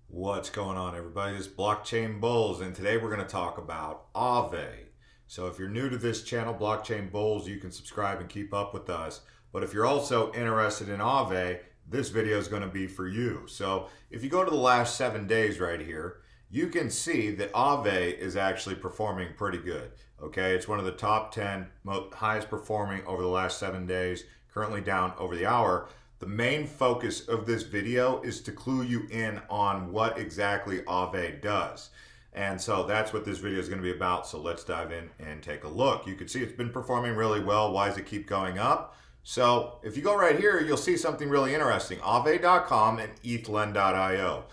What's going on, everybody? This is Blockchain Bullz, and today we're going to talk about Aave. So if you're new to this channel, Blockchain Bullz, you can subscribe and keep up with us. But if you're also interested in Aave, this video is going to be for you. So if you go to the last 7 days right here, you can see that Aave is actually performing pretty good. Okay, it's one of the top 10 highest performing over the last 7 days, currently down over the hour. The main focus of this video is to clue you in on what exactly Aave does. And so that's what this video is going to be about. So let's dive in and take a look. You can see it's been performing really well. Why does it keep going up? So if you go right here, you'll see something really interesting. Aave.com and ethlend.io.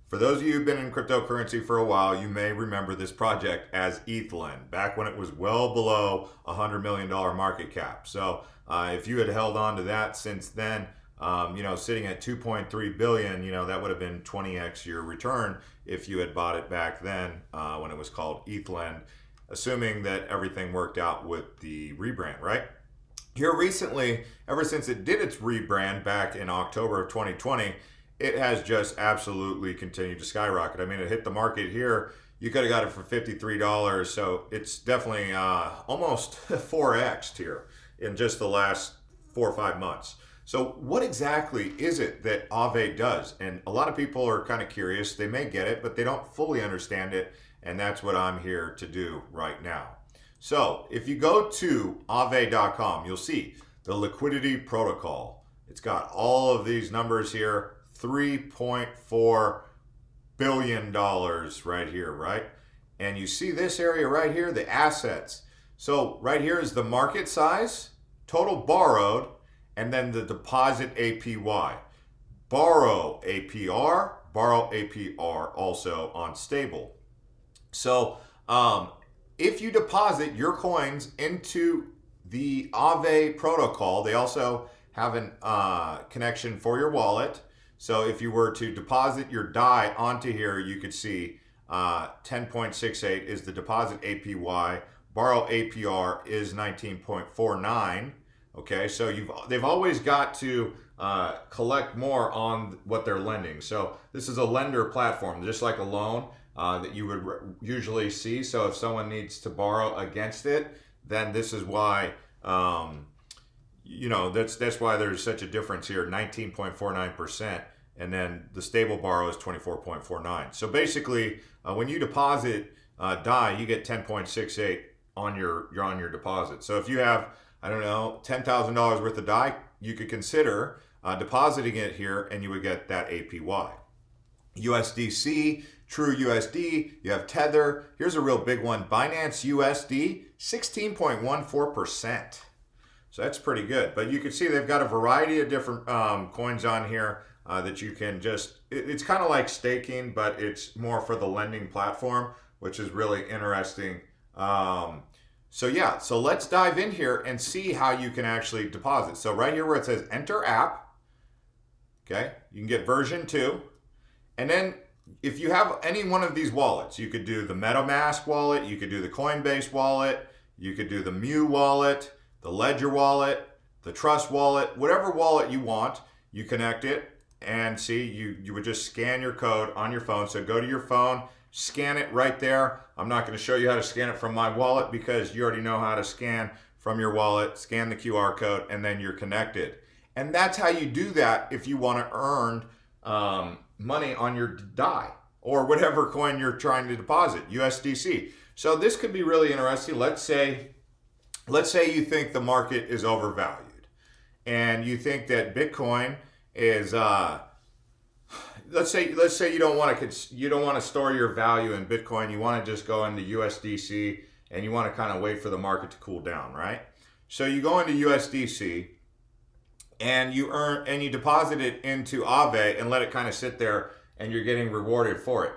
For those of you who've been in cryptocurrency for a while, you may remember this project as ETH Lend, back when it was well below $100 million market cap. So if you had held on to that since then, sitting at 2.3 billion, that would have been 20x your return if you had bought it back then when it was called ETH Lend, assuming that everything worked out with the rebrand, right? Here recently, ever since it did its rebrand back in October of 2020, it has just absolutely continued to skyrocket. I mean, it hit the market here. You could have got it for $53. So it's definitely almost 4x'd here in just the last 4 or 5 months. So what exactly is it that Aave does? And a lot of people are kind of curious. They may get it, but they don't fully understand it. And that's what I'm here to do right now. So if you go to Aave.com, you'll see the liquidity protocol. It's got all of these numbers here. $3.4 billion right here, right? And you see this area right here, the assets. So right here is the market size, total borrowed, and then the deposit APY. Borrow APR also on stable. So if you deposit your coins into the Aave protocol, they also have a connection for your wallet. So if you were to deposit your DAI onto here, you could see 10.68 is the deposit APY. Borrow APR is 19.49. Okay, so they've always got to collect more on what they're lending. So this is a lender platform, just like a loan that you would usually see. So if someone needs to borrow against it, then this is why. That's why there's such a difference here, 19.49%, and then the stable borrow is 24.49. So basically, when you deposit DAI, you get 10.68 on your deposit. So if you have, I don't know, $10,000 worth of DAI, you could consider depositing it here, and you would get that APY. USDC, True USD, you have Tether. Here's a real big one, Binance USD, 16.14%. So that's pretty good. But you can see they've got a variety of different coins on here that you can it's kind of like staking, but it's more for the lending platform, which is really interesting. So let's dive in here and see how you can actually deposit. So right here where it says enter app, okay, you can get version 2. And then if you have any one of these wallets, you could do the MetaMask wallet, you could do the Coinbase wallet, you could do the Mu wallet, the Ledger wallet, the Trust wallet, whatever wallet you want, you connect it and see, you would just scan your code on your phone. So go to your phone, scan it right there. I'm not going to show you how to scan it from my wallet because you already know how to scan from your wallet, scan the QR code, and then you're connected. And that's how you do that if you want to earn money on your DAI or whatever coin you're trying to deposit, USDC. So this could be really interesting. Let's say you think the market is overvalued and you think that Bitcoin is let's say you don't want to store your value in Bitcoin, you want to just go into USDC and you want to kind of wait for the market to cool down, right? So you go into USDC and you deposit it into Aave and let it kind of sit there and you're getting rewarded for it.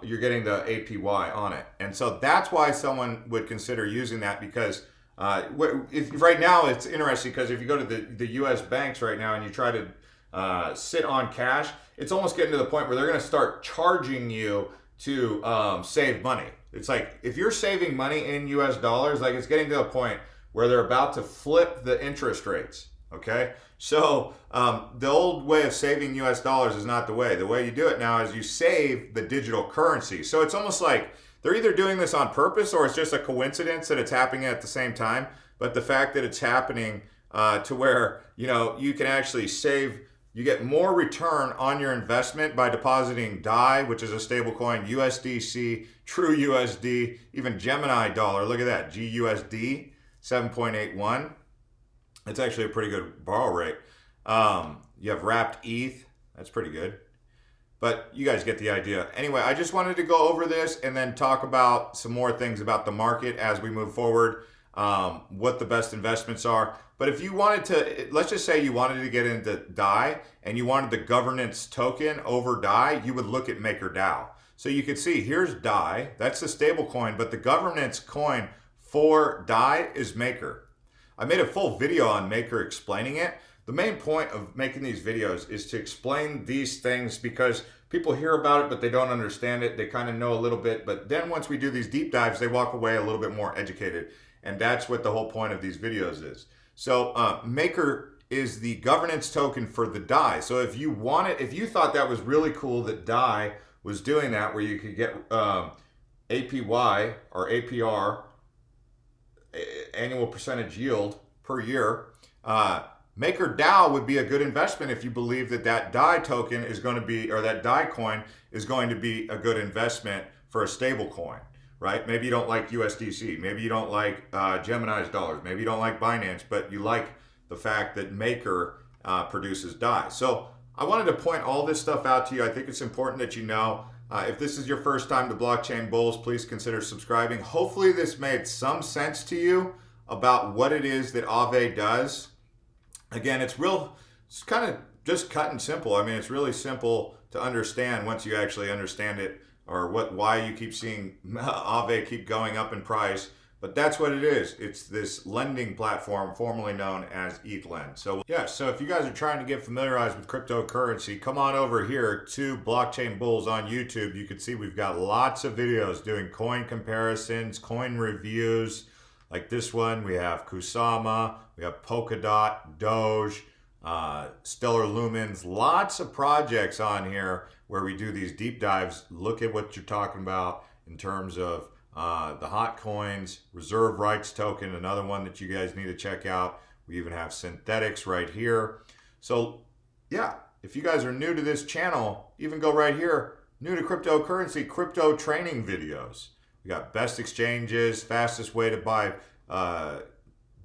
You're getting the APY on it. And so that's why someone would consider using that because if right now it's interesting because if you go to the US banks right now and you try to sit on cash, it's almost getting to the point where they're going to start charging you to save money. It's like if you're saving money in US dollars, like it's getting to a point where they're about to flip the interest rates. Okay, so the old way of saving US dollars is not the way. The way you do it now is you save the digital currency. So it's almost like they're either doing this on purpose or it's just a coincidence that it's happening at the same time. But the fact that it's happening to where, you know, you can actually save, you get more return on your investment by depositing DAI, which is a stable coin, USDC, True USD, even Gemini dollar. Look at that, GUSD, 7.81. It's actually a pretty good borrow rate. You have wrapped ETH. That's pretty good. But you guys get the idea. Anyway, I just wanted to go over this and then talk about some more things about the market as we move forward, what the best investments are. But if you wanted to, let's just say you wanted to get into DAI and you wanted the governance token over DAI, you would look at MakerDAO. So you can see here's DAI. That's the stable coin, but the governance coin for DAI is Maker. I made a full video on Maker explaining it. The main point of making these videos is to explain these things because people hear about it, but they don't understand it. They kind of know a little bit, but then once we do these deep dives, they walk away a little bit more educated. And that's what the whole point of these videos is. So Maker is the governance token for the DAI. So if you thought that was really cool that DAI was doing that, where you could get APY or APR, annual percentage yield per year, MakerDAO would be a good investment if you believe that that DAI token is going to be, or that DAI coin is going to be a good investment for a stable coin, right? Maybe you don't like USDC, maybe you don't like Gemini's dollars, maybe you don't like Binance, but you like the fact that Maker produces DAI. So I wanted to point all this stuff out to you. I think it's important that you know. If this is your first time to Blockchain Bullz, please consider subscribing. Hopefully this made some sense to you about what it is that Aave does. Again, it's kind of just cut and simple. I mean, it's really simple to understand once you actually understand it, or why you keep seeing Aave keep going up in price. But that's what it is. It's this lending platform formerly known as ETH Lend. So yeah, so if you guys are trying to get familiarized with cryptocurrency, come on over here to Blockchain Bullz on YouTube. You can see we've got lots of videos doing coin comparisons, coin reviews. Like this one, we have Kusama, we have Polkadot, Doge, Stellar Lumens, lots of projects on here where we do these deep dives. Look at what you're talking about in terms of the hot coins, reserve rights token, another one that you guys need to check out. We even have synthetics right here. So yeah, if you guys are new to this channel, even go right here, new to cryptocurrency, crypto training videos. We got best exchanges, fastest way to buy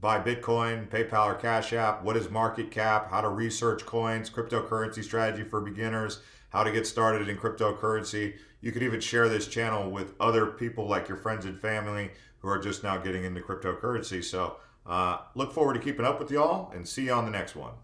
Bitcoin, PayPal or Cash App, what is market cap, how to research coins, cryptocurrency strategy for beginners, how to get started in cryptocurrency. You could even share this channel with other people like your friends and family who are just now getting into cryptocurrency. So look forward to keeping up with y'all and see you on the next one.